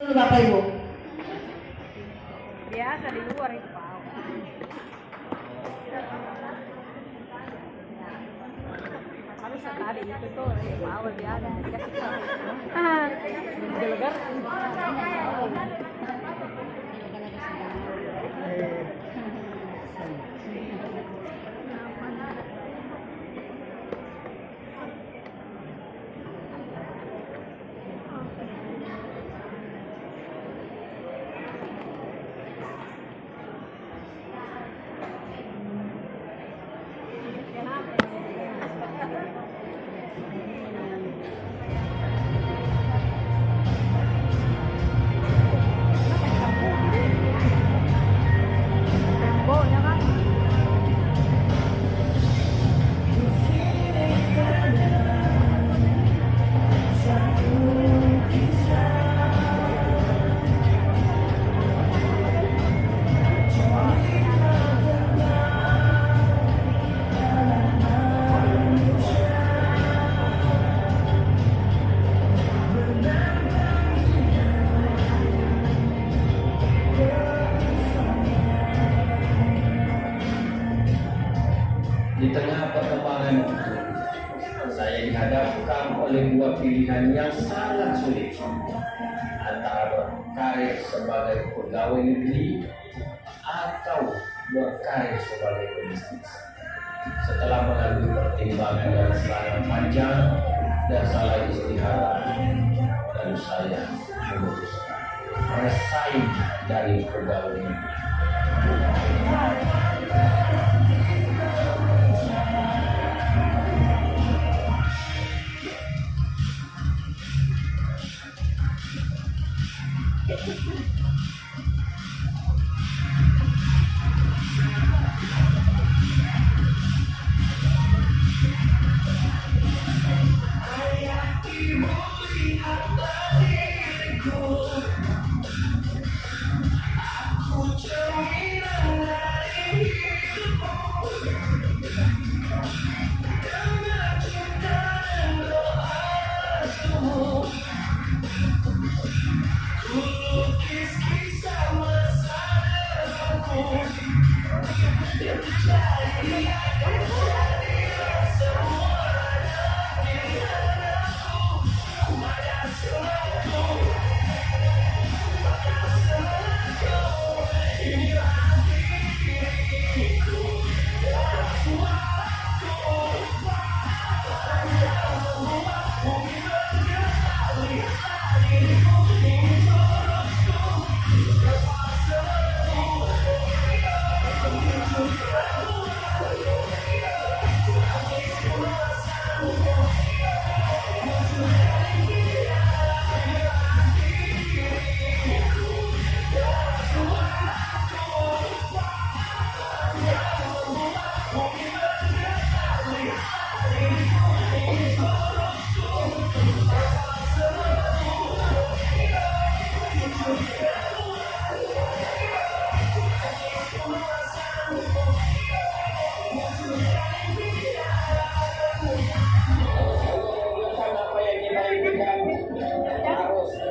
Bapak Ibu. Biasa di luar itu Pak. Harus tadi itu tuh power dia ada dikasih tahu. Delegar. Di tengah perkembangan saya dihadapkan oleh dua pilihan yang sangat sulit antara berkarir sebagai pegawai negeri atau berkarir sebagai pebisnis. Setelah melalui pertimbangan yang sangat panjang dan salah istihara, lalu saya memutuskan resign dari pegawai negeri.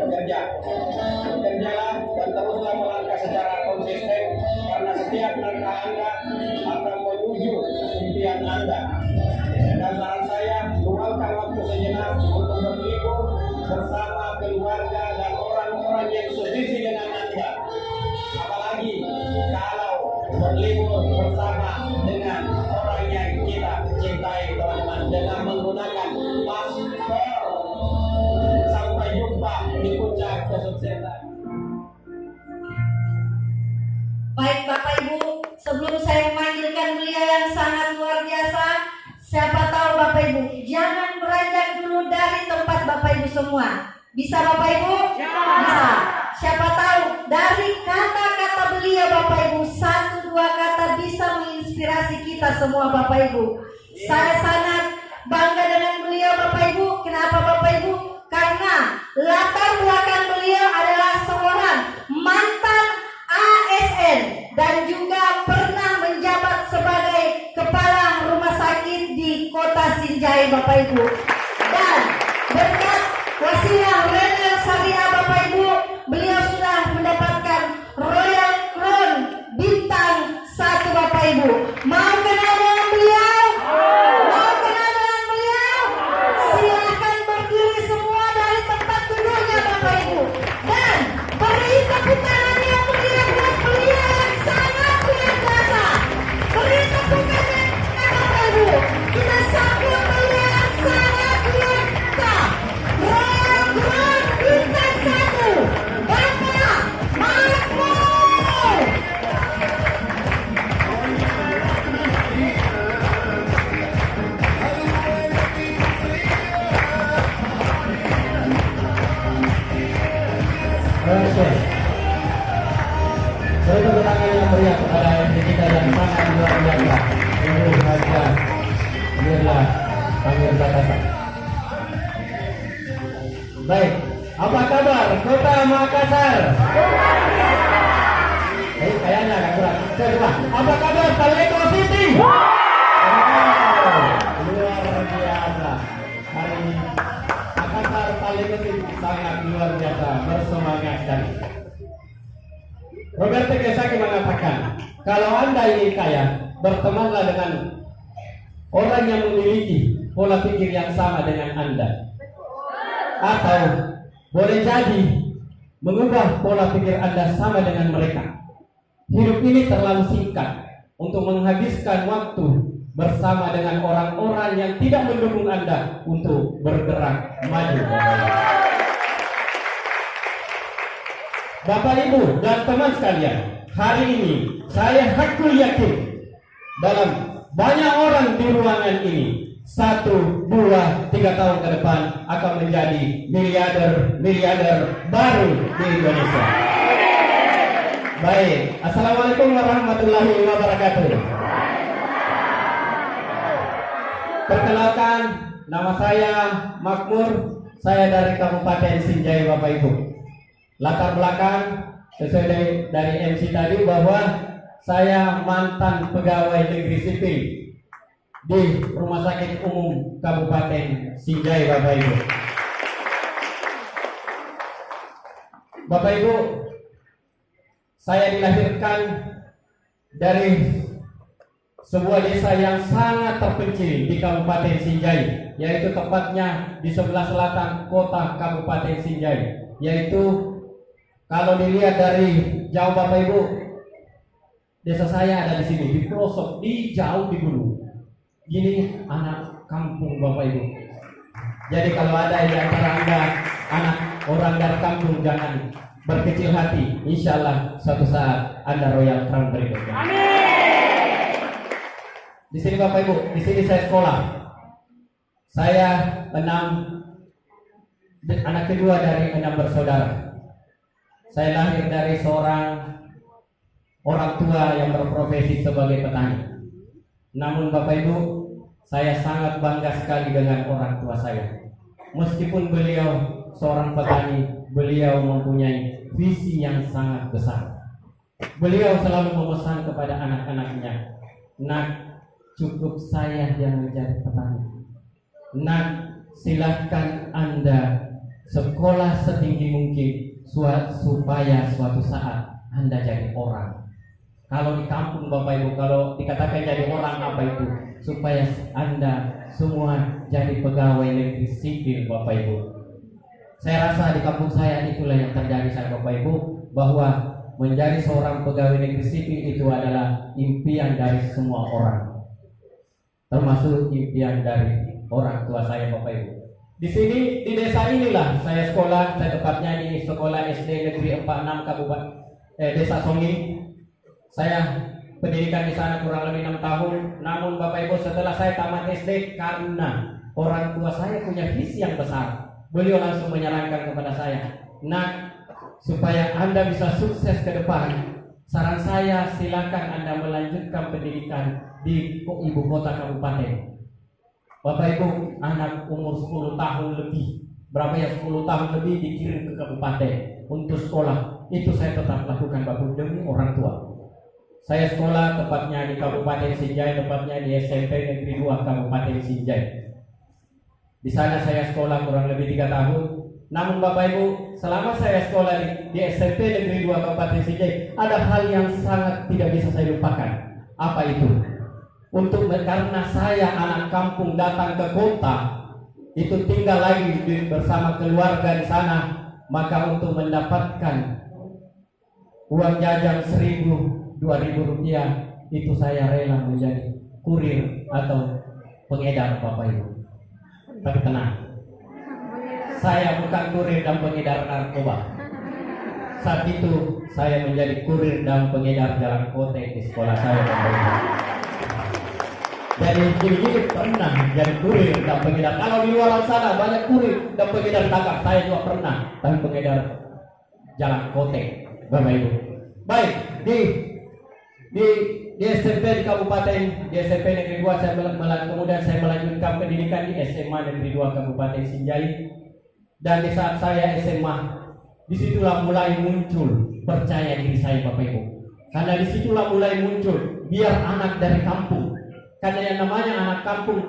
Bekerjalah dan teruslah melangkah secara konsisten karena setiap langkah Anda akan menuju impian Anda. Dan saran saya, luangkan waktu sejenak untuk berlibur bersama keluarga dan orang-orang yang sevisi dengan Anda. Apalagi kalau berlibur bersama dengan orang yang kita cintai, teman-teman, dengan menggunakan masker. Sampai jumpa di puncak kesuksesan. Baik Bapak Ibu, sebelum saya memanggilkan beliau yang sangat luar biasa, siapa tahu Bapak Ibu, jangan beranjak dulu dari tempat Bapak Ibu semua. Bisa Bapak Ibu? Ya. Bisa. Siapa tahu dari kata-kata beliau Bapak Ibu, satu dua kata bisa menginspirasi kita semua Bapak Ibu. Saya sangat bangga dengan beliau Bapak Ibu. Kenapa Bapak Ibu? Karena latar belakang beliau adalah seorang mantan ASN dan juga pernah menjabat sebagai kepala rumah sakit di Kota Sinjai Bapak Ibu. Dan berkat wasilah Renal Syariah Bapak Ibu, beliau Oke. Beri tepuk tangan yang meriah kepada MC kita yang sangat luar biasa. Ibu Haja Mirla Amir Zakasa. Baik, apa kabar Kota Makassar? Kayaknya agak kurang. Coba, apa kabar Talego City? Luar biasa. Hari ini Makassar Talego City sangat luar biasa, bersemangat sekali. Roberto Kiyosaki mengatakan, kalau Anda ingin kaya, bertemanlah dengan orang yang memiliki pola pikir yang sama dengan Anda. Atau boleh jadi mengubah pola pikir Anda sama dengan mereka. Hidup ini terlalu singkat untuk menghabiskan waktu bersama dengan orang-orang yang tidak mendukung Anda untuk bergerak maju. Bapak, Ibu, dan teman sekalian, hari ini saya hakul yakin dalam banyak orang di ruangan ini 1, 2, 3 tahun ke depan akan menjadi miliarder baru di Indonesia. Baik, Assalamualaikum warahmatullahi wabarakatuh. Perkenalkan, nama saya Makmur, saya dari Kabupaten Sinjai, Bapak Ibu. Latar belakang sesuai dari MC tadi bahwa saya mantan pegawai negeri sipil di Rumah Sakit Umum Kabupaten Sinjai, Bapak Ibu. Bapak Ibu, saya dilahirkan dari sebuah desa yang sangat terpencil di Kabupaten Sinjai, yaitu tepatnya di sebelah selatan kota Kabupaten Sinjai, yaitu kalau dilihat dari jauh Bapak Ibu, desa saya ada di sini, di pelosok, di jauh di gunung. Gini anak kampung Bapak Ibu. Jadi kalau ada di antara Anda anak orang dari kampung, jangan berkecil hati. Insya Allah suatu saat Anda Royal Crown berikutnya. Amin. Di sini Bapak Ibu, di sini saya sekolah. Saya anak kedua dari 6 bersaudara. Saya lahir dari seorang orang tua yang berprofesi sebagai petani. Namun Bapak Ibu, saya sangat bangga sekali dengan orang tua saya. Meskipun beliau seorang petani, beliau mempunyai visi yang sangat besar. Beliau selalu memesan kepada anak-anaknya, "Nak, cukup saya yang menjadi petani. Nak, silahkan Anda sekolah setinggi mungkin supaya suatu saat Anda jadi orang." Kalau di kampung Bapak Ibu, kalau dikatakan jadi orang apa itu? Supaya Anda semua jadi pegawai negeri sipil Bapak Ibu. Saya rasa di kampung saya itulah yang terjadi saya Bapak Ibu, bahwa menjadi seorang pegawai negeri sipil itu adalah impian dari semua orang, termasuk impian dari orang tua saya Bapak Ibu. Di sini di desa inilah saya sekolah, saya tepatnya di sekolah SD Negeri 46 Kabupaten Desa Songi. Saya pendidikan di sana kurang lebih 6 tahun. Namun Bapak Ibu, setelah saya tamat SD, karena orang tua saya punya visi yang besar, beliau langsung menyarankan kepada saya, "Nak, supaya Anda bisa sukses ke depan, saran saya silakan Anda melanjutkan pendidikan di ibu kota kabupaten." Bapak Ibu, anak umur 10 tahun lebih, berapa ya, 10 tahun lebih dikirim ke kabupaten untuk sekolah. Itu saya tetap lakukan Bapak Ibu demi orang tua. Saya sekolah tepatnya di Kabupaten Sinjai, tepatnya di SMP Negeri 2 Kabupaten Sinjai. Di sana saya sekolah kurang lebih 3 tahun. Namun Bapak Ibu, selama saya sekolah di SMP Negeri 2 Kabupaten Sinjai, ada hal yang sangat tidak bisa saya lupakan. Apa itu? Karena saya anak kampung datang ke kota, itu tinggal lagi bersama keluarga di sana, maka untuk mendapatkan uang jajan 1.000-2.000 rupiah, itu saya rela menjadi kurir atau pengedar Bapak Ibu. Tapi tenang, saya bukan kurir dan pengedar narkoba. Saat itu saya menjadi kurir dan pengedar jalan kote di sekolah saya Bapak Ibu. Jadi gini-gini pernah jadi kurir dan pengedar. Kalau di luar sana banyak kurir dan pengedar tangkap, saya juga pernah dan pengedar Jalan Kote, Bapak Ibu. Baik, di SMP di Kabupaten, di SMP Negeri 2 kemudian saya melanjutkan pendidikan di SMA Negeri 2 Kabupaten Sinjai. Dan di saat saya SMA, disitulah mulai muncul percaya diri saya, Bapak Ibu. Karena disitulah mulai muncul biar anak dari kampung. Karena yang namanya anak kampung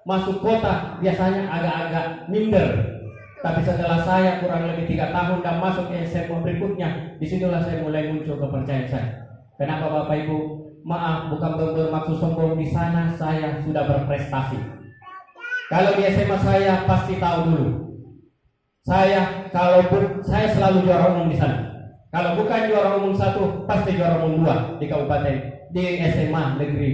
masuk kota biasanya agak-agak minder. Tapi setelah saya kurang lebih 3 tahun dan masuk ke SMA berikutnya, disitulah saya mulai muncul kepercayaan saya. Kenapa Bapak Ibu? Maaf, bukan bermaksud sombong, di sana saya sudah berprestasi. Kalau di SMA saya pasti tahu dulu. Saya selalu juara umum di sana. Kalau bukan juara umum 1, pasti juara umum 2 di kabupaten, di SMA Negeri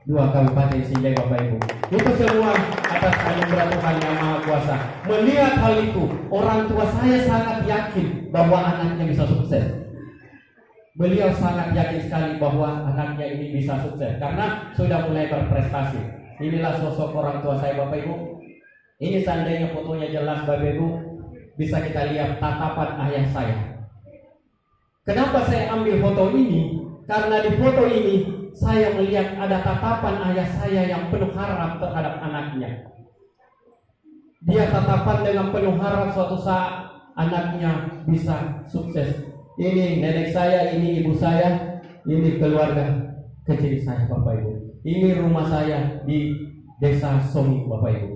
2 Kabupaten Sinjai, Bapak Ibu. Itu semua atas anugerah Tuhan Yang Maha Kuasa. Melihat hal itu, orang tua saya sangat yakin bahwa anaknya bisa sukses. Beliau sangat yakin sekali bahwa anaknya ini bisa sukses karena sudah mulai berprestasi. Inilah sosok orang tua saya, Bapak Ibu. Ini seandainya fotonya jelas, Bapak Ibu, bisa kita lihat tatapan ayah saya. Kenapa saya ambil foto ini? Karena di foto ini saya melihat ada tatapan ayah saya yang penuh harap terhadap anaknya. Dia tatapan dengan penuh harap suatu saat anaknya bisa sukses. Ini nenek saya, ini ibu saya, ini keluarga kecil saya, Bapak Ibu. Ini rumah saya di Desa Somi, Bapak Ibu.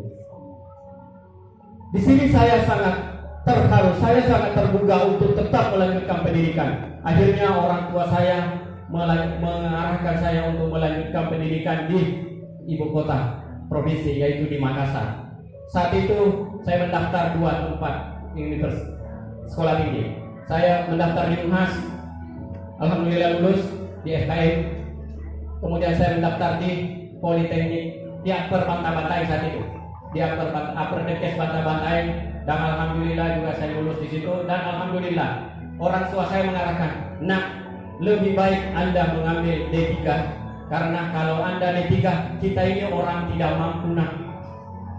Di sini saya sangat terharu, saya sangat tergugah untuk tetap melanjutkan pendidikan. Akhirnya orang tua saya mengarahkan saya untuk melanjutkan pendidikan di ibu kota provinsi, yaitu di Makassar. Saat itu saya mendaftar 2 tempat sekolah tinggi. Saya mendaftar di UNHAS, alhamdulillah lulus di FKM. Kemudian saya mendaftar di Politeknik di Akper Bantai saat itu, di Akper Depkes Bantai, dan alhamdulillah juga saya lulus di situ. Dan alhamdulillah orang tua saya mengarahkan, nak, lebih baik Anda mengambil D3 karena kalau Anda D3, kita ini orang tidak mampu, nak.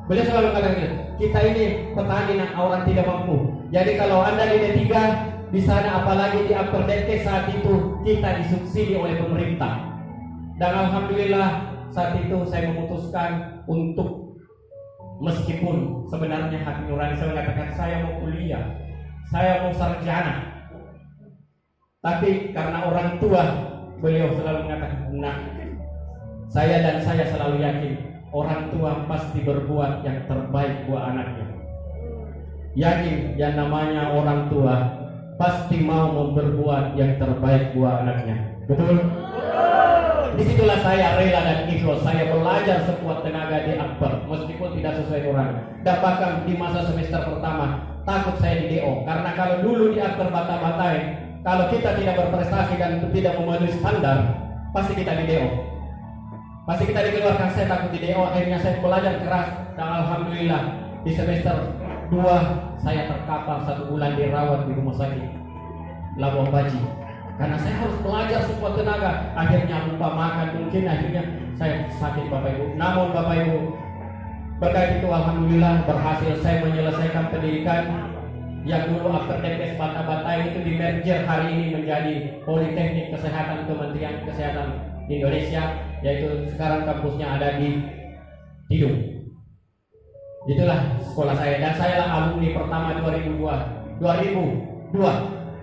Beliau selalu mengatakan, kita ini petani, nak, orang tidak mampu. Jadi kalau Anda di D3 di sana, apalagi di Akper Depkes saat itu kita disubsidi oleh pemerintah. Dan alhamdulillah saat itu saya memutuskan untuk, meskipun sebenarnya hati nurani saya mengatakan saya mau kuliah, saya mau sarjana, tapi karena orang tua beliau selalu mengatakan, nah, saya selalu yakin orang tua pasti berbuat yang terbaik buat anaknya. Yakin yang namanya orang tua pasti mau berbuat yang terbaik buat anaknya. Betul? Disitulah saya rela dan ikhlas. Saya belajar sekuat tenaga di Akper meskipun tidak sesuai orang. Dan bahkan di masa semester pertama takut saya di DO, karena kalau dulu di Akper Bantai, kalau kita tidak berprestasi dan tidak memenuhi standar, pasti kita di DO, pasti kita dikeluarkan. Saya takut di DO. Akhirnya saya belajar keras dan alhamdulillah di semester 2 saya terkapar 1 bulan dirawat di rumah sakit Labuan Baji karena saya harus belajar sekuat tenaga. Akhirnya lupa makan, mungkin akhirnya saya sakit, Bapak Ibu. Namun Bapak Ibu, berkat itu alhamdulillah berhasil saya menyelesaikan pendidikan yang dulu Akper Depkes Bantai itu di merger hari ini menjadi Politeknik Kesehatan Kementerian Kesehatan Indonesia, yaitu sekarang kampusnya ada di Tidung. Itulah sekolah saya, dan saya lah alumni pertama 2002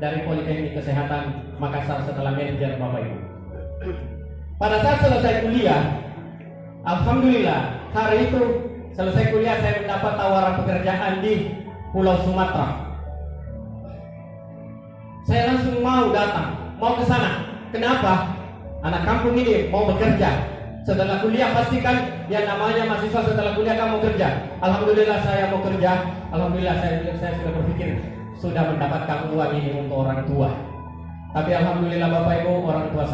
dari Politeknik Kesehatan Makassar setelah merger, Bapak Ibu. Pada saat selesai kuliah, alhamdulillah hari itu selesai kuliah saya mendapat tawaran pekerjaan di Pulau Sumatera. Saya langsung mau datang, mau ke sana. Kenapa? Anak kampung ini mau bekerja. Setelah kuliah pastikan yang namanya mahasiswa setelah kuliah kamu kerja. Alhamdulillah saya mau kerja. Alhamdulillah saya sudah berpikir sudah mendapatkan uang ini untuk orang tua. Tapi alhamdulillah Bapak Ibu, orang tua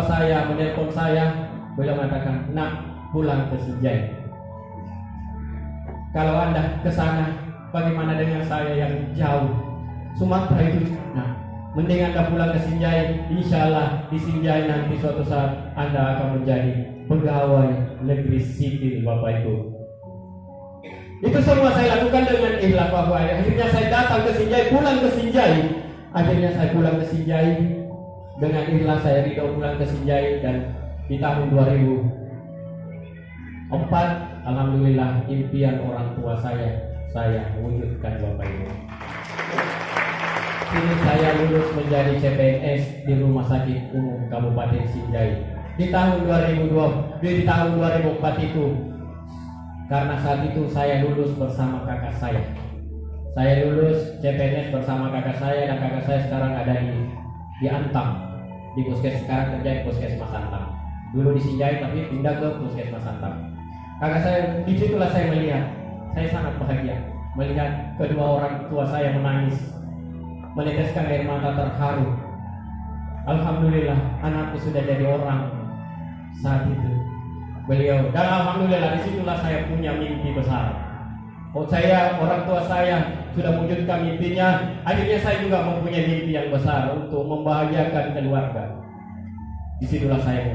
saya menelpon saya, beliau mengatakan, nak, pulang ke Sinjai. Kalau Anda ke sana, bagaimana dengan saya yang jauh? Sumatera itu, nah, mending Anda pulang ke Sinjai. Insya Allah di Sinjai nanti suatu saat Anda akan menjadi pegawai negeri sipil, Bapak Ibu. Itu semua saya lakukan dengan ikhlas Bapak. Akhirnya saya datang ke Sinjai, pulang ke Sinjai. Akhirnya saya pulang ke Sinjai dengan ikhlas, saya ridho pulang ke Sinjai. Dan di tahun 2004, alhamdulillah impian orang tua saya wujudkan Bapak Ibu. Ini saya lulus menjadi CPNS di Rumah Sakit Umum Kabupaten Sinjai. Di tahun 2004 itu, karena saat itu saya lulus bersama kakak saya. Saya lulus CPNS bersama kakak saya, dan kakak saya sekarang ada di Antang, di puskes, sekarang kerja di Puskesmas Antang. Dulu di Sinjai tapi pindah ke Puskesmas Antang. Kakak saya, disitulah saya melihat, saya sangat bahagia melihat kedua orang tua saya menangis, meneteskan air mata terharu. Alhamdulillah anakku sudah jadi orang saat itu. Beliau, dan alhamdulillah disitulah saya punya mimpi besar. Orang tua saya sudah wujudkan mimpinya. Akhirnya saya juga mempunyai mimpi yang besar untuk membahagiakan keluarga. Disitulah saya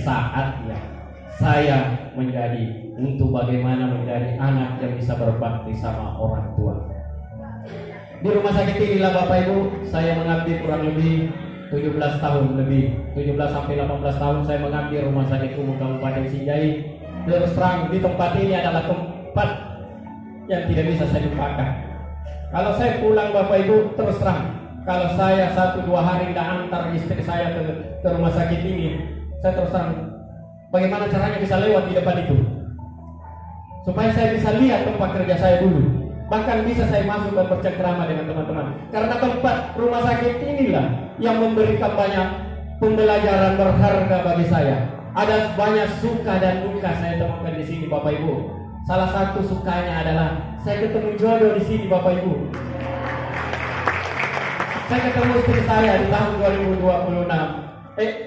saatnya saya menjadi untuk bagaimana menjadi anak yang bisa berbakti sama orang tua. Di rumah sakit inilah Bapak Ibu saya mengabdi kurang lebih 17 tahun lebih, 17 sampai 18 tahun saya mengabdi Rumah Sakit Umum Kabupaten Sinjai. Terus terang di tempat ini adalah tempat yang tidak bisa saya lupakan. Kalau saya pulang Bapak Ibu, terus terang, kalau saya 1-2 hari tidak antar istri saya ke rumah sakit ini, saya terus terang, bagaimana caranya bisa lewat di depan itu, supaya saya bisa lihat tempat kerja saya dulu. Bahkan bisa saya masuk dan bercengkrama dengan teman-teman. Karena tempat rumah sakit inilah yang memberikan banyak pembelajaran berharga bagi saya. Ada banyak suka dan duka saya temukan di sini Bapak Ibu. Salah satu sukanya adalah saya ketemu jodoh di sini Bapak Ibu. Saya ketemu istri saya di tahun 2026.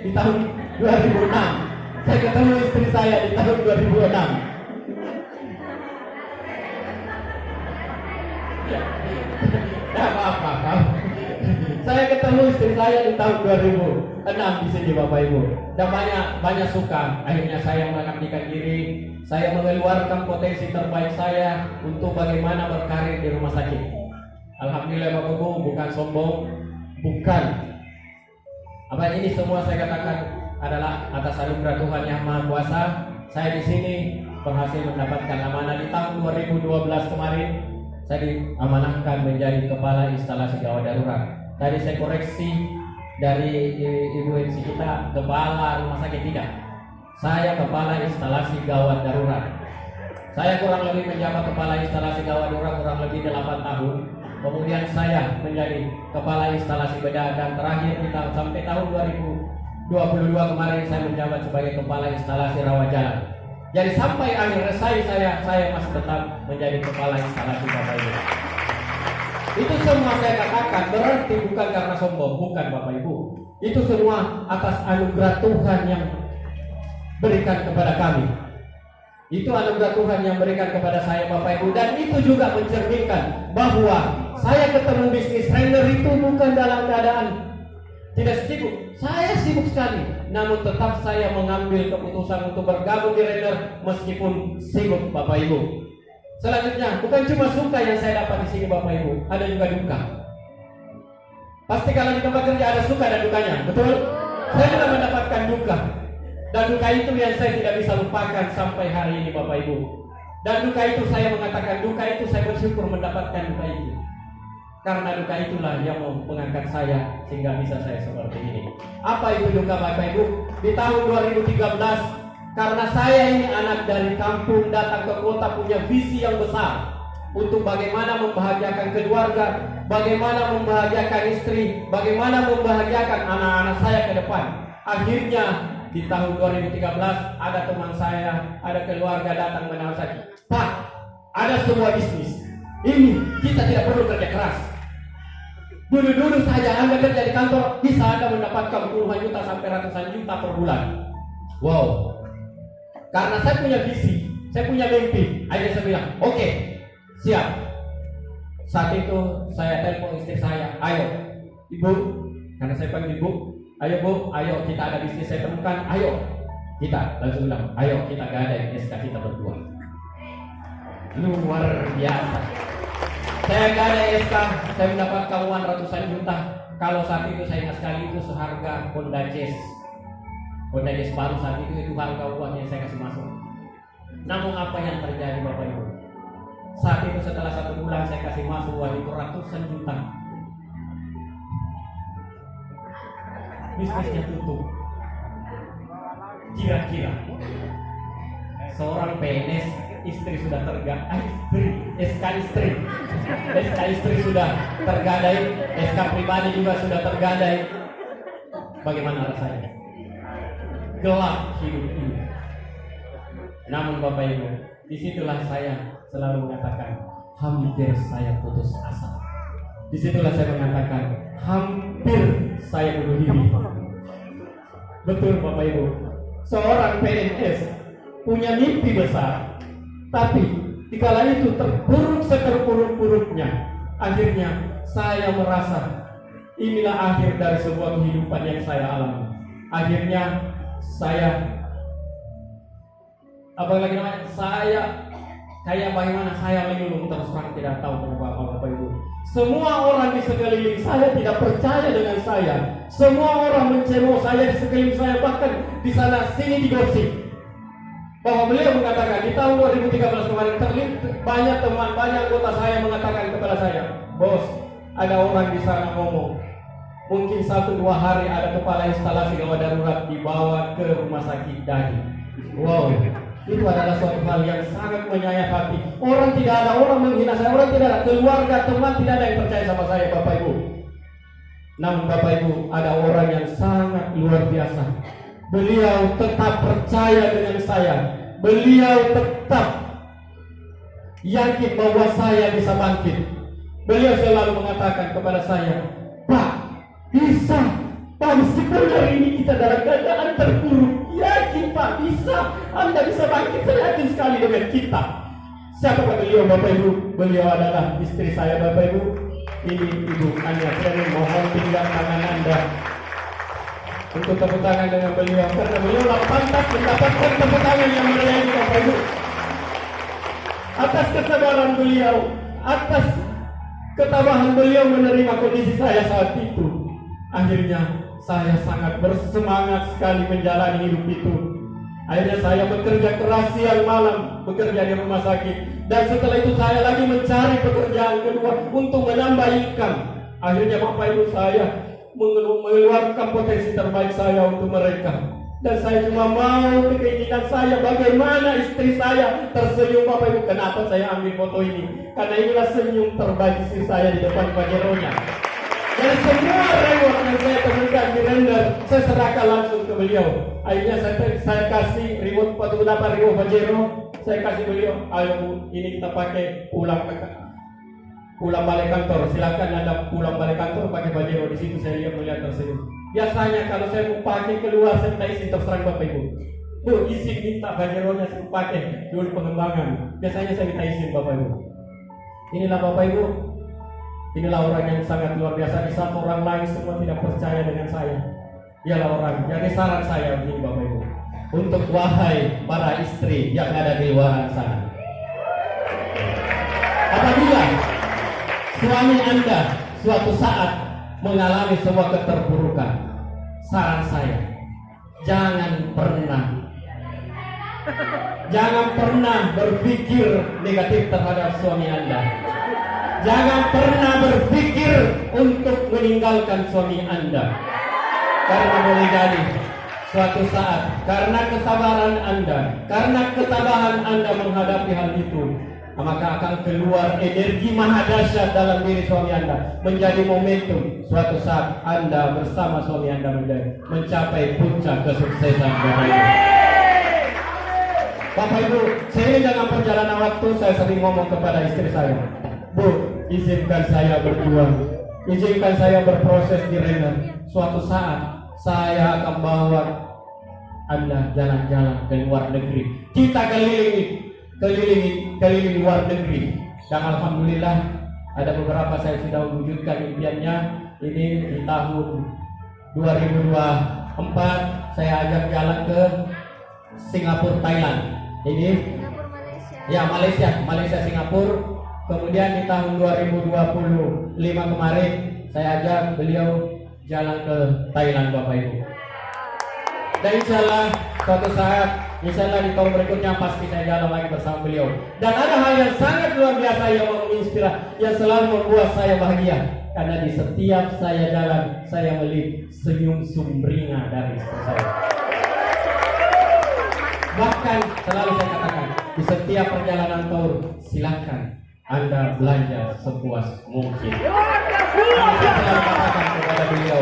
Di tahun 2006. Saya ketemu istri saya di tahun 2006. Maaf. Saya ketemu istri saya di tahun 2006 di sini Bapak Ibu. Dan banyak suka. Akhirnya saya mengabdikan diri. Saya mengeluarkan potensi terbaik saya untuk bagaimana berkarir di rumah sakit. Alhamdulillah Bapak Ibu, bukan sombong, bukan. Ini semua saya katakan adalah atas anugerah Tuhan Yang Maha Kuasa. Saya di sini berhasil mendapatkan amanah di tahun 2012 kemarin. Saya diamanahkan menjadi kepala instalasi gawat darurat. Tadi saya koreksi dari Ibu MC kita, kepala rumah sakit tidak. Saya kepala instalasi gawat darurat. Saya kurang lebih menjabat kepala instalasi gawat darurat kurang lebih 8 tahun. Kemudian saya menjadi kepala instalasi bedah, dan terakhir kita sampai tahun 2022 kemarin saya menjabat sebagai kepala instalasi rawat jalan. Jadi sampai akhir resai saya masih tetap menjadi kepala instalasi Bapak Ibu. Itu semua saya katakan berarti bukan karena sombong, bukan Bapak Ibu. Itu semua atas anugerah Tuhan yang berikan kepada kami. Itu anugerah Tuhan yang berikan kepada saya Bapak Ibu. Dan itu juga mencerminkan bahwa saya ketemu bisnis trainer itu bukan dalam keadaan tidak sibuk. Saya sibuk sekali, namun tetap saya mengambil keputusan untuk bergabung di Render meskipun sibuk Bapak Ibu. Selanjutnya, bukan cuma suka yang saya dapat di sini Bapak Ibu, ada juga duka. Pasti kalau di tempat kerja ada suka dan dukanya, betul? Saya juga mendapatkan duka. Dan duka itu yang saya tidak bisa lupakan sampai hari ini Bapak Ibu. Dan duka itu saya mengatakan, duka itu saya bersyukur mendapatkan duka itu. Karena duka itulah yang mengangkat saya sehingga bisa saya seperti ini. Apa itu duka Bapak Ibu? Di tahun 2013, karena saya ini anak dari kampung datang ke kota punya visi yang besar untuk bagaimana membahagiakan keluarga, bagaimana membahagiakan istri, bagaimana membahagiakan anak-anak saya ke depan. Akhirnya di tahun 2013 ada teman saya, ada keluarga datang menawar saya, Pak, ada sebuah bisnis. Ini kita tidak perlu kerja keras. Dulu saja Anda kerja di kantor, bisa Anda mendapatkan puluhan juta sampai ratusan juta per bulan. Wow. Karena saya punya visi, saya punya mimpi. Akhirnya saya bilang, oke, siap. Saat itu saya telepon istri saya, ayo, Ibu, karena saya panggil Ibu, ayo Bu, ayo kita ada bisnis saya temukan, ayo. Kita langsung bilang, ayo kita gadain SK kita berdua. luar biasa. Saya nggak ada SK, saya mendapatkan uang ratusan juta. Kalau saat itu saya ingat sekali itu seharga Honda Jazz. Honda Jazz baru saat itu harga uang yang saya kasih masuk. Namun apa yang terjadi Bapak Ibu? Saat itu setelah 1 bulan saya kasih masuk uang itu ratusan juta. Bisnisnya tutup. Kira-kira seorang PNS istri sudah SK istri sudah tergadai, SK pribadi juga sudah tergadai. Bagaimana rasanya? Gelap hidup ini. Namun Bapak Ibu, disitulah saya selalu mengatakan hampir saya putus asa. Disitulah saya mengatakan hampir saya bunuh diri. Betul Bapak Ibu, seorang PNS punya mimpi besar, tapi dikala itu terpuruk seterpuruk-puruknya. Akhirnya saya merasa inilah akhir dari sebuah kehidupan yang saya alami. Akhirnya saya apalagi namanya saya kayak bagaimana saya linglung, terus terang tidak tahu kenapa Bapak Ibu. Semua orang di sekeliling saya tidak percaya dengan saya. Semua orang mencemooh saya di sekeliling saya, bahkan di sana sini digosip bahwa beliau mengatakan di tahun 2013 kemarin banyak teman, banyak anggota saya mengatakan kepada saya, bos, ada orang di sana ngomong mungkin 1-2 hari ada kepala instalasi gawat darurat dibawa ke rumah sakit Dadi. Wow, itu adalah suatu hal yang sangat menyayat hati. Orang tidak ada, orang menghina saya, orang tidak ada, keluarga, teman tidak ada yang percaya sama saya Bapak Ibu. Namun Bapak Ibu, ada orang yang sangat luar biasa. Beliau tetap percaya dengan saya. Beliau tetap yakin bahwa saya bisa bangkit. Beliau selalu mengatakan kepada saya, Pak, bisa. Pak, meskipun hari ini kita dalam keadaan terpuruk, yakin Pak, bisa. Anda bisa bangkit, saya yakin sekali dengan kita. Siapakah beliau Bapak Ibu? Beliau adalah istri saya Bapak Ibu. Ini Ibu Anya. Saya mohon pinggang tangan Anda untuk tepuk tangan dengan beliau, karena beliau pantas mendapatkan tepuk tangan yang meriah ini Bapak Ibu. Atas kesabaran beliau, atas ketabahan beliau menerima kondisi saya saat itu, akhirnya saya sangat bersemangat sekali menjalani hidup itu. Akhirnya saya bekerja keras siang malam, bekerja di rumah sakit, dan setelah itu saya lagi mencari pekerjaan kedua untuk menambah income. Akhirnya Bapak Ibu, saya mengeluarkan potensi terbaik saya untuk mereka. Dan saya cuma mau keinginan saya bagaimana istri saya tersenyum Bapak Ibu. Kenapa saya ambil foto ini? Karena inilah senyum terbaik istri saya di depan Pajeronya. Dan semua reward yang saya temukan di render, saya serahkan langsung ke beliau. Akhirnya saya kasih remote 48 ribu Pajero. Saya kasih beliau, ayo Bu, ini kita pakai pulang balik kantor. Silakan Anda pulang balik kantor pakai Pajero. Di situ saya melihat tersenyum. Biasanya kalau saya mau pakai keluar, saya minta izin terserang Bapak Ibu. Bu, izin minta Pajeronya saya pakai dulu pengembangan. Biasanya saya minta izin Bapak Ibu. Inilah Bapak Ibu, inilah orang yang sangat luar biasa. Di saat orang lain semua tidak percaya dengan saya, dialah orang. Jadi saran saya begini Bapak Ibu, untuk wahai para istri yang ada di luar sana, apabila suami Anda suatu saat mengalami sebuah keterpurukan, saran saya, jangan pernah berpikir negatif terhadap suami Anda. Jangan pernah berpikir untuk meninggalkan suami Anda. Karena boleh jadi suatu saat, karena kesabaran Anda, karena ketabahan Anda menghadapi hal itu, maka akan keluar energi maha dahsyat dalam diri suami Anda, menjadi momentum suatu saat Anda bersama suami Anda mencapai puncak kesuksesan. Bapak Ibu, saya dalam perjalanan waktu saya sering ngomong kepada istri saya, Bu, izinkan saya berjuang, izinkan saya berproses di render. Suatu saat saya akan bawa Anda jalan-jalan ke luar negeri. Kita keliling luar negeri. Dan alhamdulillah ada beberapa saya sudah wujudkan impiannya. Ini di tahun 2024 saya ajak jalan ke Singapura, Thailand. Ini Singapura, Malaysia. Ya, Malaysia Singapura. Kemudian di tahun 2025 kemarin saya ajak beliau jalan ke Thailand, Bapak Ibu. Dan insya Allah suatu saat, insya Allah di tahun berikutnya pasti saya jalan lagi bersama beliau. Dan ada hal yang sangat luar biasa yang menginspirasi, yang selalu membuat saya bahagia. Karena di setiap saya jalan, saya melihat senyum sumringah dari istri saya. Bahkan selalu saya katakan, di setiap perjalanan tour, silakan Anda belanja sepuas mungkin. Saya selalu katakan kepada beliau,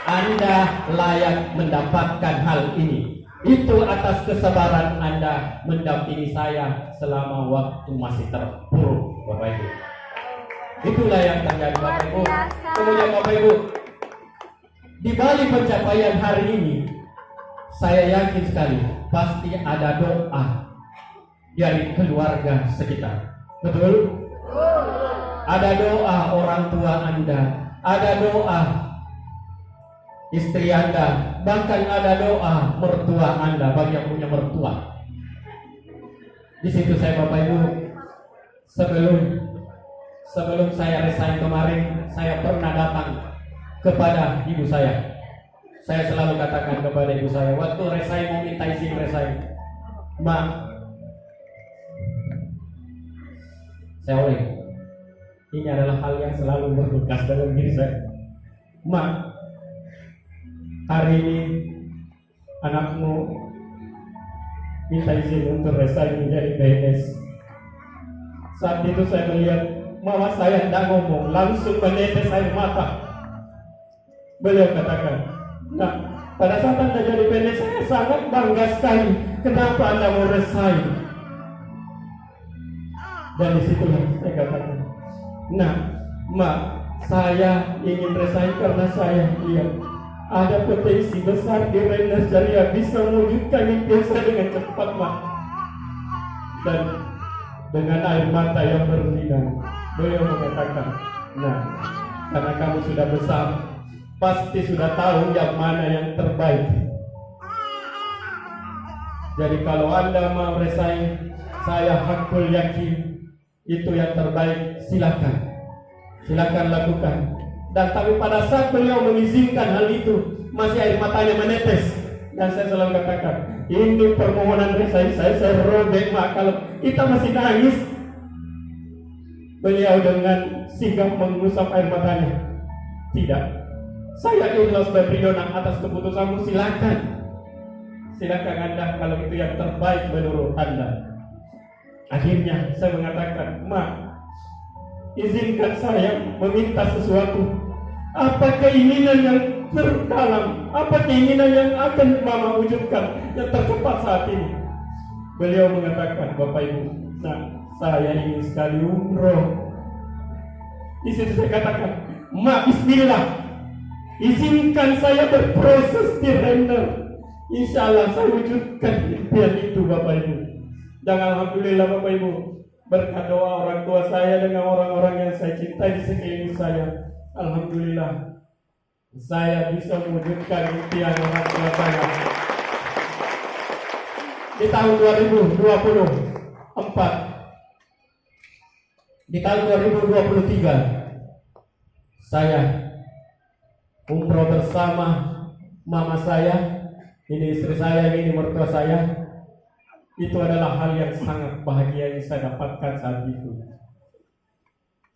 Anda layak mendapatkan hal ini. Itu atas kesabaran Anda mendampingi saya selama waktu masih terpuruk, Bapak Ibu. Itulah yang terjadi, Bapak Ibu. Kemudian Bapak Ibu, di balik pencapaian hari ini, saya yakin sekali pasti ada doa dari keluarga sekitar. Betul? Ada doa orang tua Anda, ada doa istri Anda, bahkan ada doa mertua Anda bagi yang punya mertua. Di situ saya, Bapak Ibu, sebelum saya resign kemarin, saya pernah datang kepada ibu saya. Saya selalu katakan kepada ibu saya, waktu resign, mau minta izin resign, Ma, saya oleh, ini adalah hal yang selalu berbekas dalam diri saya. Ma, hari ini anakmu minta izin untuk resign menjadi PNS. Saat itu saya melihat mama saya tidak ngomong, langsung menetes air mata. Beliau katakan, nah, pada saat Anda jadi PNS, saya sangat bangga sekali. Kenapa Anda mau resign? Dan disitulah saya katakan, nah, Ma, saya ingin resign karena saya lihat ada potensi besar di Rainer Syariah bisa mewujudkan mimpi saya dengan cepat, Ma. Dan dengan air mata yang berlinang, beliau mengatakan, nah, karena kamu sudah besar, pasti sudah tahu yang mana yang terbaik. Jadi kalau Anda mau resign, saya hakul yakin itu yang terbaik. Silakan lakukan. Dan tapi pada saat beliau mengizinkan hal itu, masih air matanya menetes. Dan saya selalu katakan, ini permohonan resign saya robek, Mak. Kalau kita masih nangis, beliau dengan sigap mengusap air matanya. Tidak, saya ikhlas beribadah atas keputusanmu. Silakan Anda kalau itu yang terbaik menurut Anda. Akhirnya saya mengatakan, Ma, izinkan saya meminta sesuatu. Apa keinginan yang terdalam, apa keinginan yang akan Mama wujudkan yang tercepat saat ini? Beliau mengatakan, Bapak Ibu, nah, saya ingin sekali umroh. Di situ saya katakan, Ma, bismillah, izinkan saya berproses di Rainer. Insya Allah saya wujudkan impian itu, Bapak Ibu. Dan alhamdulillah, Bapak Ibu, berkat doa orang tua saya dengan orang-orang yang saya cintai di sekeliling saya, alhamdulillah saya bisa mewujudkan impian orang tua saya. Di tahun 2024, di tahun 2023, saya umroh bersama mama saya, ini istri saya, ini mertua saya. Itu adalah hal yang sangat bahagia yang saya dapatkan saat itu.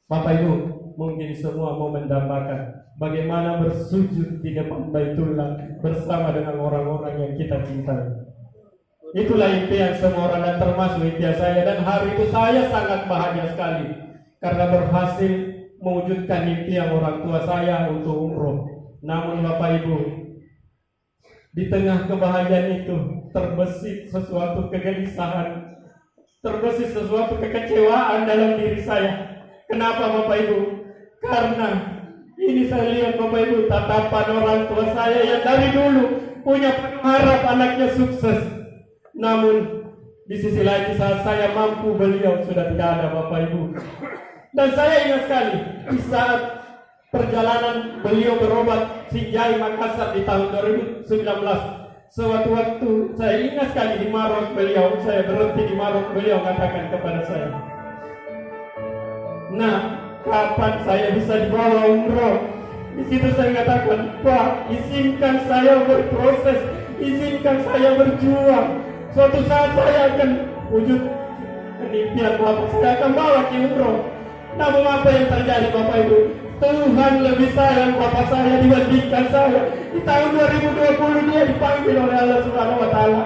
Bapak Ibu, mungkin semua mau mendambakan bagaimana bersujud di depan Baitullah bersama dengan orang-orang yang kita cintai. Itulah impian semua orang dan termasuk impian saya. Dan hari itu saya sangat bahagia sekali karena berhasil mewujudkan impian orang tua saya untuk umroh. Namun Bapak Ibu, di tengah kebahagiaan itu terbesit sesuatu kegelisahan, terbesit sesuatu kekecewaan dalam diri saya. Kenapa Bapak Ibu? Karena ini saya lihat Bapak Ibu, tatapan orang tua saya yang dari dulu punya harap anaknya sukses. Namun di sisi lain saat saya mampu, beliau sudah tidak ada, Bapak Ibu. Dan saya ingat sekali di saat perjalanan beliau berobat Sinjai Makassar di tahun 2019. Sewaktu-waktu saya ingat sekali di Maros beliau, saya berhenti di Maros, beliau katakan kepada saya, "Nah, kapan saya bisa dibawa umroh?" Di situ saya katakan, "Pak, izinkan saya berproses, izinkan saya berjuang. Suatu saat saya akan wujud impian Bapak, saya akan bawa ke umroh." Namun apa yang terjadi Bapak Ibu? Tuhan lebih sayang Bapak saya dibandingkan saya. Di tahun 2020 dia dipanggil oleh Allah Subhanahu wa Ta'ala.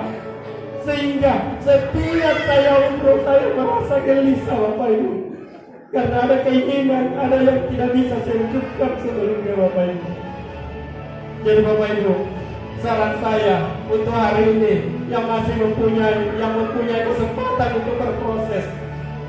Sehingga setiap saya umroh saya merasa gelisah Bapak Ibu. Karena ada keinginan, ada yang tidak bisa saya wujudkan sebelumnya Bapak Ibu. Jadi Bapak Ibu, saran saya untuk hari ini yang masih mempunyai kesempatan untuk berproses,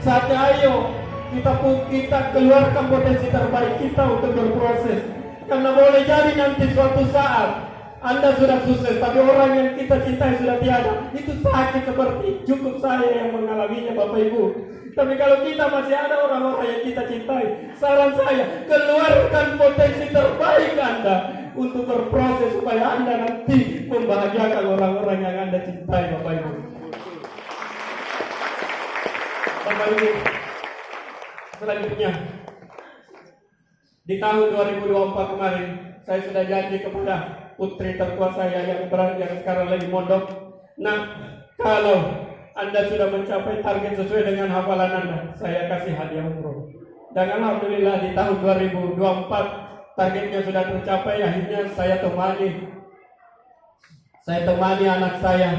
saatnya ayo kita keluarkan potensi terbaik kita untuk berproses. Karena boleh jadi nanti suatu saat Anda sudah sukses, tapi orang yang kita cintai sudah tiada. Itu sakit seperti cukup saya yang mengalaminya Bapak Ibu. Tapi kalau kita masih ada orang-orang yang kita cintai, saran saya, keluarkan potensi terbaik Anda untuk berproses supaya Anda nanti membahagiakan orang-orang yang Anda cintai Bapak Ibu. Bapak Ibu, selanjutnya di tahun 2024 kemarin saya sudah janji kepada putri tertua saya yang sekarang lagi mondok, "Nah, kalau Anda sudah mencapai target sesuai dengan hafalan Anda, saya kasih hadiah umroh." Dan alhamdulillah di tahun 2024 targetnya sudah tercapai. Akhirnya saya temani anak saya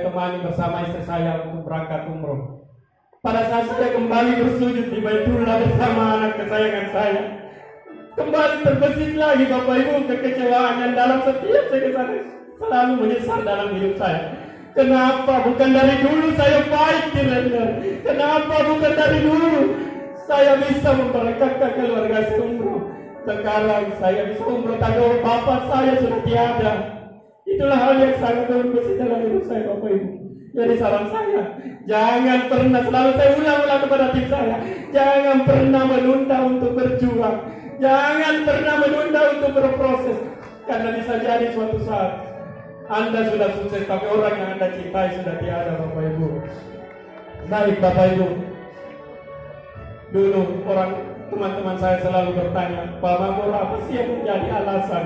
temani bersama istri saya untuk berangkat umroh. Pada saat saya kembali bersujud di Baitullah bersama anak kesayangan saya, kembali terbesit lagi Bapak Ibu kekecewaan yang dalam setiap saya kesana selalu menyesal dalam hidup saya. Kenapa bukan dari dulu saya baik di Render? Kenapa bukan dari dulu saya bisa memberkatkan keluarga saya umroh? Sekarang saya bisa umroh tapi bapak saya sudah tiada. Itulah hal yang sangat berbesit dalam hidup saya Bapak Ibu. Jadi saran saya, jangan pernah, selalu saya ulang-ulang kepada tim saya, jangan pernah menunda untuk berjuang, jangan pernah menunda untuk berproses, karena bisa jadi suatu saat Anda sudah sukses tapi orang yang Anda cintai sudah tiada Bapak Ibu. Baik Bapak Ibu, dulu teman-teman saya selalu bertanya, "Pak Mamur, apa sih yang menjadi alasan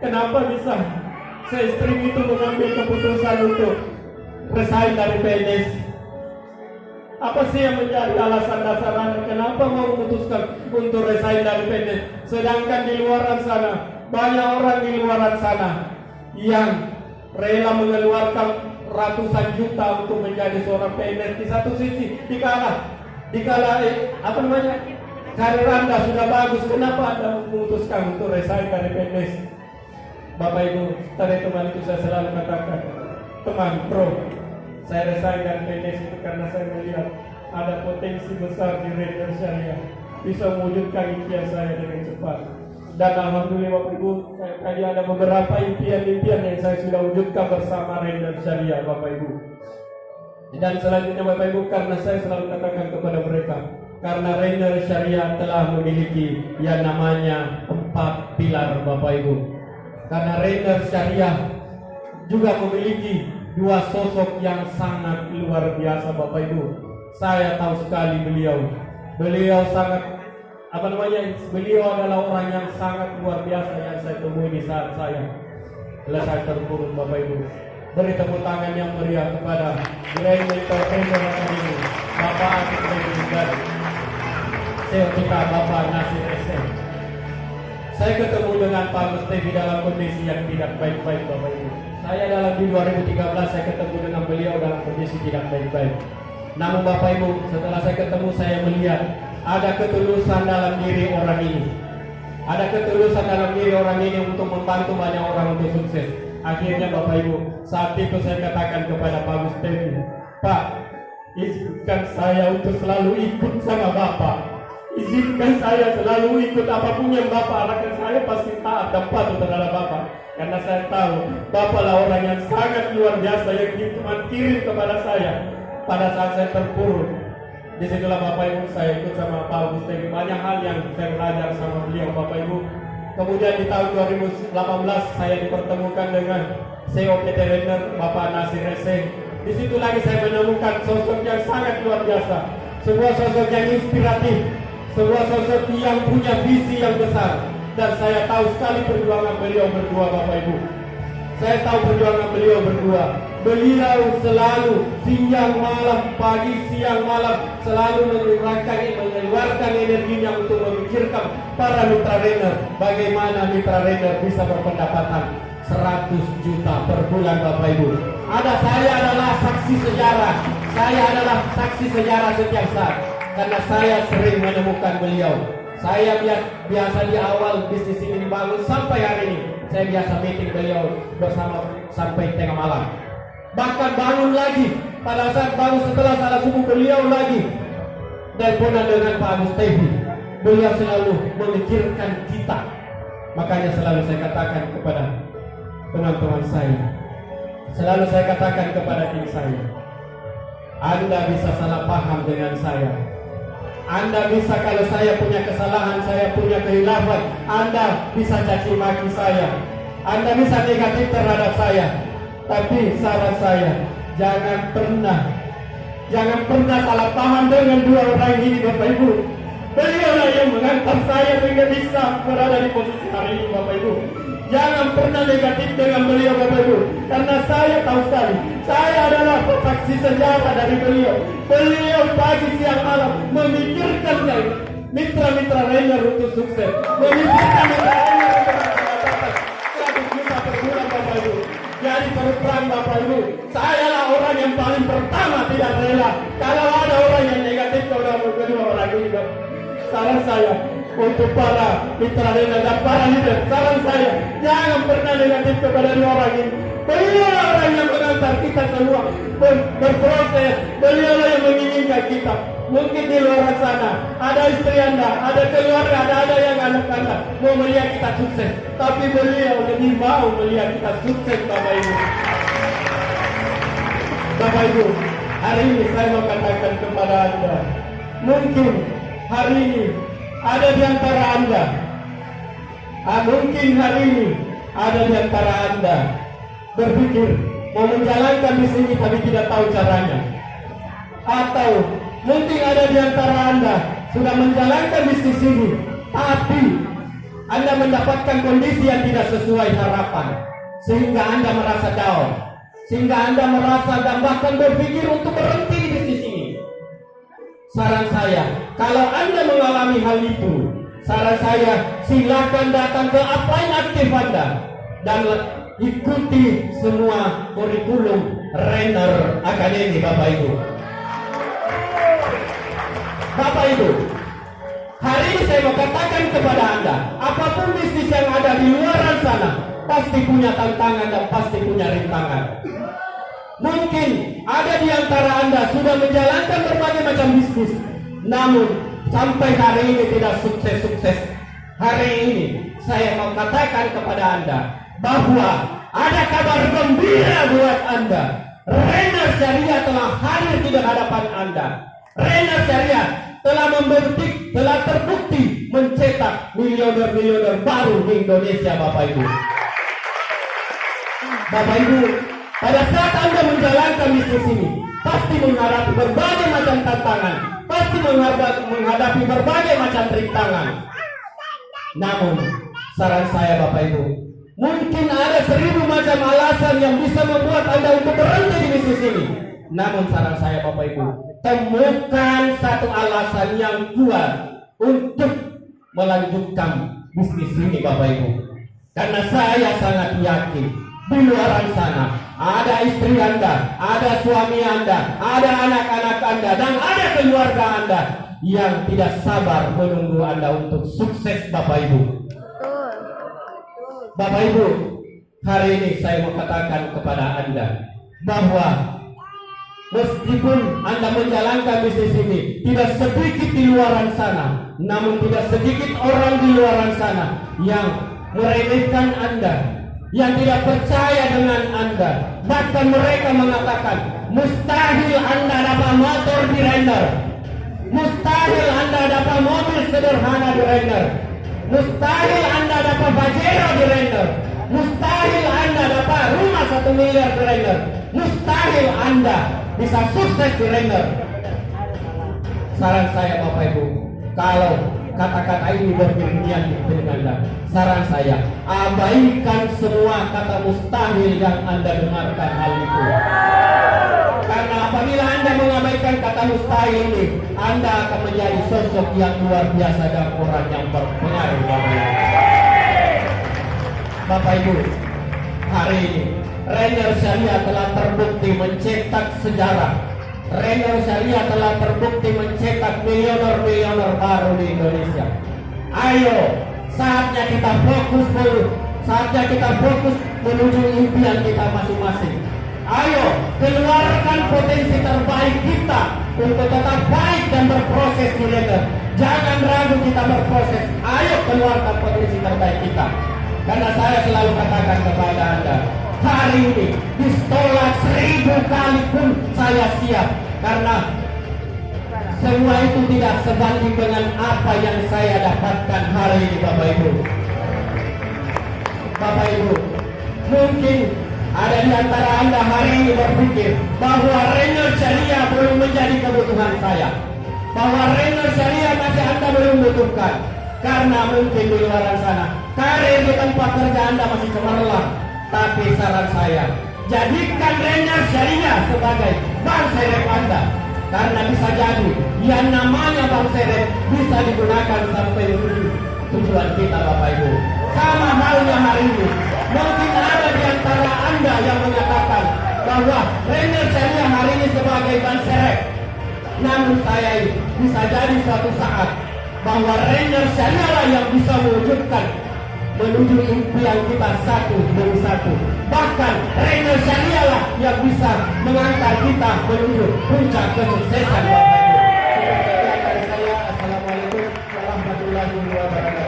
kenapa bisa se-ekstrim itu mengambil keputusan untuk resign dari PNS? Apa sih yang menjadi alasan dasar Anda kenapa mau memutuskan untuk resign dari PNS? Sedangkan di luar sana, banyak orang di luar sana yang rela mengeluarkan ratusan juta untuk menjadi seorang PNS. Di satu sisi, dikala karir Anda sudah bagus, kenapa Anda memutuskan untuk resign dari PNS? Bapak Ibu, tadi teman itu saya selalu katakan, teman bro, saya resign dari PNS itu karena saya melihat ada potensi besar di Render Syariah bisa mewujudkan impian saya dengan cepat. Dan alhamdulillah Bapak Ibu, tadi ada beberapa impian-impian yang saya sudah wujudkan bersama Render Syariah Bapak Ibu. Dan selanjutnya Bapak Ibu, karena saya selalu katakan kepada mereka, karena Render Syariah telah memiliki yang namanya 4 pilar Bapak Ibu. Karena Render Syariah juga memiliki 2 sosok yang sangat luar biasa Bapak Ibu. Saya tahu sekali beliau sangat beliau adalah orang yang sangat luar biasa yang saya temui di saat saya selesai terpuruk Bapak Ibu. Beri tepuk tangan yang meriah kepada Grand Entrepreneur Academy, Bapak Atik Bedi dan CEO kita Bapak Nasir SM. Saya ketemu dengan Pak Mustafi dalam kondisi yang tidak baik-baik Bapak Ibu. Saya di 2013 saya ketemu dengan beliau dalam kondisi tidak baik-baik. Namun Bapak Ibu, setelah saya ketemu saya melihat ada ketulusan dalam diri orang ini. Ada ketulusan dalam diri orang ini untuk membantu banyak orang untuk sukses. Akhirnya Bapak Ibu, saat itu saya katakan kepada Pak Mustafi, "Pak, izinkan saya untuk selalu ikut sama Bapak. Izinkan saya selalu ikut apapun yang Bapak arahkan, saya pasti taat dan patuh terhadap Bapak. Karena saya tahu Bapaklah orang yang sangat luar biasa yang Tuhan kirim kepada saya pada saat saya terpuruk." Disitulah Bapak Ibu saya ikut sama Pak Mustafi. Banyak hal yang saya belajar sama beliau Bapak Ibu. Kemudian di tahun 2018 saya dipertemukan dengan CEO PT Renner, Bapak Nasir Rese. Di situ lagi saya menemukan sosok yang sangat luar biasa, sebuah sosok yang inspiratif, sebuah sosok yang punya visi yang besar. Dan saya tahu sekali perjuangan beliau berdua, Bapak Ibu. Saya tahu perjuangan beliau berdua. Beliau selalu siang malam, pagi siang malam, selalu mengeluarkan energinya untuk memikirkan para mitra Renner. Bagaimana mitra Renner bisa berpendapatan 100 juta per bulan, Bapak Ibu. Saya adalah saksi sejarah. Saya adalah saksi sejarah setiap saat. Karena saya sering menemukan beliau. Saya biasa di awal bisnis ini dibangun sampai hari ini. Saya biasa meeting beliau bersama sampai tengah malam. Bahkan bangun lagi. Pada saat bangun setelah salat subuh beliau lagi teleponan dengan Pak Mustafi. Beliau selalu memikirkan kita. Makanya selalu saya katakan kepada teman-teman saya, selalu saya katakan kepada tim saya, Anda bisa salah paham dengan saya. Anda bisa, kalau saya punya kesalahan, saya punya kehilafan, Anda bisa caci maki saya, Anda bisa negatif terhadap saya. Tapi saran saya, jangan pernah salah paham dengan dua orang ini, Bapak Ibu. Beliaulah yang mengantar saya sehingga bisa berada di posisi hari ini, Bapak Ibu. Jangan pernah negatif dengan beliau, Bapak Ibu, karena saya tahu sekali, saya adalah saksi sejarah dari beliau. Beliau pagi siang malam memikirkan mitra-mitra Renner untuk sukses, memikirkan mitra Renner untuk mendapatkan 100 juta per bulan, Bapak Ibu. Jadi terus terang, Bapak Ibu, saya lah orang yang paling pertama tidak rela kalau ada orang yang negatif kepada kedua orang ini. Saran saya untuk para mitra Renner dan para leader, saran saya, jangan pernah negatif kepada dua orang ini. Beliau orang yang mengantar kita semua berproses. Beliau yang menginginkan kita. Mungkin di luar sana ada istri Anda, ada keluarga, ada yang anak Anda mau melihat kita sukses, tapi beliau lebih mau melihat kita sukses, Bapak Ibu. Bapak Ibu, hari ini saya mau katakan kepada Anda, mungkin hari ini ada di antara Anda, mungkin hari ini ada di antara Anda berpikir mau menjalankan bisnis ini tapi tidak tahu caranya. Atau mungkin ada di antara Anda sudah menjalankan bisnis ini tapi Anda mendapatkan kondisi yang tidak sesuai harapan, sehingga Anda merasa down, sehingga Anda merasa dan bahkan berpikir untuk berhenti di bisnis ini. Saran saya, kalau Anda mengalami hal itu, saran saya silakan datang ke upline aktif Anda dan ikuti semua kurikulum Renner Academy, Bapak Ibu. Bapak Ibu, hari ini saya mau katakan kepada Anda, apapun bisnis yang ada di luar sana pasti punya tantangan dan pasti punya rintangan. Mungkin ada di antara Anda sudah menjalankan berbagai macam bisnis, namun sampai hari ini tidak sukses-sukses. Hari ini saya mau katakan kepada Anda bahwa ada kabar gembira buat Anda. Renner Syariah telah hadir di hadapan Anda. Renner Syariah telah terbukti mencetak miliuner-miliuner baru di Indonesia, Bapak Ibu. Bapak Ibu, pada saat Anda menjalankan bisnis ini, pasti menghadapi berbagai macam tantangan, pasti menghadapi berbagai macam rintangan. Namun, saran saya Bapak Ibu, mungkin ada 1000 macam alasan yang bisa membuat Anda untuk berhenti di bisnis ini. Namun saran saya Bapak Ibu, temukan satu alasan yang kuat untuk melanjutkan bisnis ini, Bapak Ibu. Karena saya sangat yakin di luar sana ada istri Anda, ada suami Anda, ada anak-anak Anda, dan ada keluarga Anda yang tidak sabar menunggu Anda untuk sukses, Bapak Ibu. Bapak Ibu, hari ini saya mau katakan kepada Anda bahwa meskipun Anda menjalankan bisnis ini, tidak sedikit di luar sana, namun tidak sedikit orang di luar sana yang meremehkan Anda, yang tidak percaya dengan Anda. Bahkan mereka mengatakan, mustahil Anda dapat motor di Renner, mustahil Anda dapat mobil sederhana di Renner. Mustahil Anda dapat Pajero di Rainer. Mustahil Anda dapat rumah 1 miliar di Rainer. Mustahil Anda bisa sukses di Rainer. Saran saya Bapak Ibu, kalau kata-kata ini berkeringian di telinga Anda, saran saya, abaikan semua kata mustahil yang Anda dengarkan hal itu. Karena apabila Anda mengabaikan kata mustahil ini, Anda akan menjadi sosok yang luar biasa dan orang yang berpengaruh. Bapak Ibu, hari ini Rainer Syariah telah terbukti mencetak sejarah. Rainer Syariah telah terbukti mencetak milioner-milioner baru di Indonesia. Ayo, saatnya kita fokus dulu. Saatnya kita fokus menuju impian kita masing-masing. Ayo, keluarkan potensi terbaik kita untuk tetap baik dan berproses di Rainer. Jangan ragu kita berproses. Ayo keluarkan potensi terbaik kita. Karena saya selalu katakan kepada Anda, hari ini ditolak 1000 kali pun saya siap. Karena semua itu tidak sebanding dengan apa yang saya dapatkan hari ini Bapak Ibu. Bapak Ibu, mungkin ada di antara Anda hari ini berpikir bahwa Rainer Syariah belum menjadi kebutuhan saya, bahwa Rainer Syariah masih Anda belum butuhkan. Karena mungkin di luar sana karir di tempat kerja Anda masih cemerlang. Tapi saran saya, jadikan Rainer Syariah sebagai bank serep Anda. Karena bisa jadi yang namanya bank serep bisa digunakan sampai tujuan kita Bapak Ibu. Sama halnya hari ini, mungkin ada di antara Anda yang mengatakan bahwa Rainer Syariah hari ini sebagai bank serep. Namun saya bisa jadi suatu saat bahwa Rainer Syariah lah yang bisa mewujudkan menuju impian kita satu demi satu. Bahkan Rainer Syariah lah yang bisa mengangkat kita menuju puncak kesuksesan Bapak Ibu. Sekian dari saya. Assalamualaikum warahmatullahi wabarakatuh.